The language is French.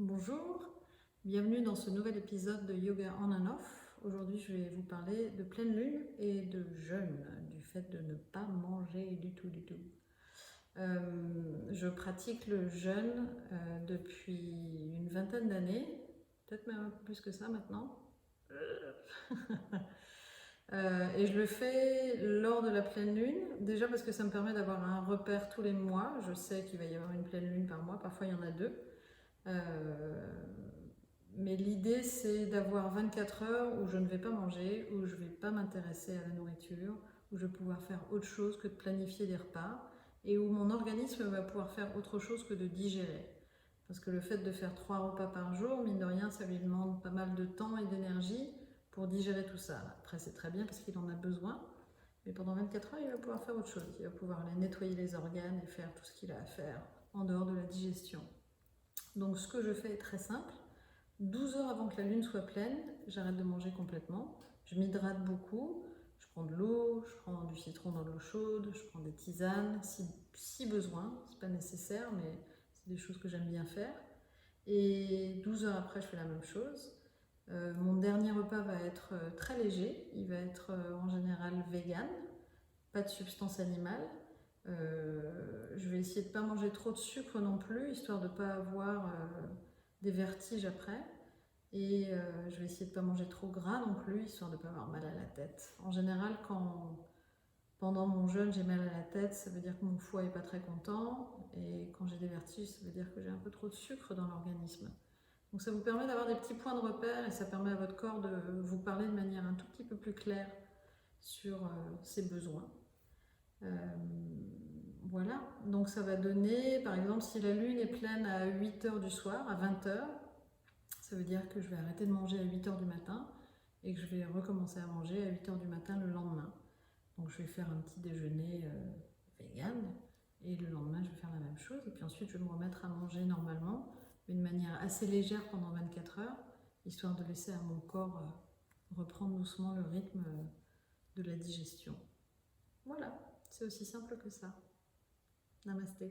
Bonjour, bienvenue dans ce nouvel épisode de Yoga On and Off. Aujourd'hui, je vais vous parler de pleine lune et de jeûne, du fait de ne pas manger du tout. Je pratique le jeûne depuis une vingtaine d'années, peut-être même un peu plus que ça maintenant. Et je le fais lors de la pleine lune, déjà parce que ça me permet d'avoir un repère tous les mois. Je sais qu'il va y avoir une pleine lune par mois, parfois il y en a deux. Mais l'idée, c'est d'avoir 24 heures où je ne vais pas manger, où je ne vais pas m'intéresser à la nourriture, où je vais pouvoir faire autre chose que de planifier des repas et où mon organisme va pouvoir faire autre chose que de digérer. Parce que le fait de faire 3 repas par jour, mine de rien, ça lui demande pas mal de temps et d'énergie pour digérer tout ça. Après, c'est très bien parce qu'il en a besoin, mais pendant 24 heures, il va pouvoir faire autre chose. Il va pouvoir aller nettoyer les organes et faire tout ce qu'il a à faire en dehors de la digestion. Donc ce que je fais est très simple. 12 heures avant que la lune soit pleine, j'arrête de manger complètement. Je m'hydrate beaucoup. Je prends de l'eau, je prends du citron dans l'eau chaude, je prends des tisanes si besoin. C'est pas nécessaire, mais c'est des choses que j'aime bien faire. Et 12 heures après, je fais la même chose. Mon dernier repas va être très léger. Il va être en général vegan, pas de substance animale. Je vais essayer de ne pas manger trop de sucre non plus, histoire de ne pas avoir des vertiges après. Et je vais essayer de ne pas manger trop gras non plus, histoire de ne pas avoir mal à la tête. En général, pendant mon jeûne j'ai mal à la tête, ça veut dire que mon foie n'est pas très content. Et quand j'ai des vertiges, ça veut dire que j'ai un peu trop de sucre dans l'organisme. Donc ça vous permet d'avoir des petits points de repère et ça permet à votre corps de vous parler de manière un tout petit peu plus claire sur ses besoins. Voilà, donc ça va donner, par exemple, si la lune est pleine à 8 heures du soir, à 20 heures, ça veut dire que je vais arrêter de manger à 8 heures du matin et que je vais recommencer à manger à 8 heures du matin le lendemain. Donc je vais faire un petit déjeuner vegan et le lendemain je vais faire la même chose. Et puis ensuite je vais me remettre à manger normalement, d'une manière assez légère pendant 24 heures, histoire de laisser à mon corps reprendre doucement le rythme de la digestion. Voilà, c'est aussi simple que ça. Namasté.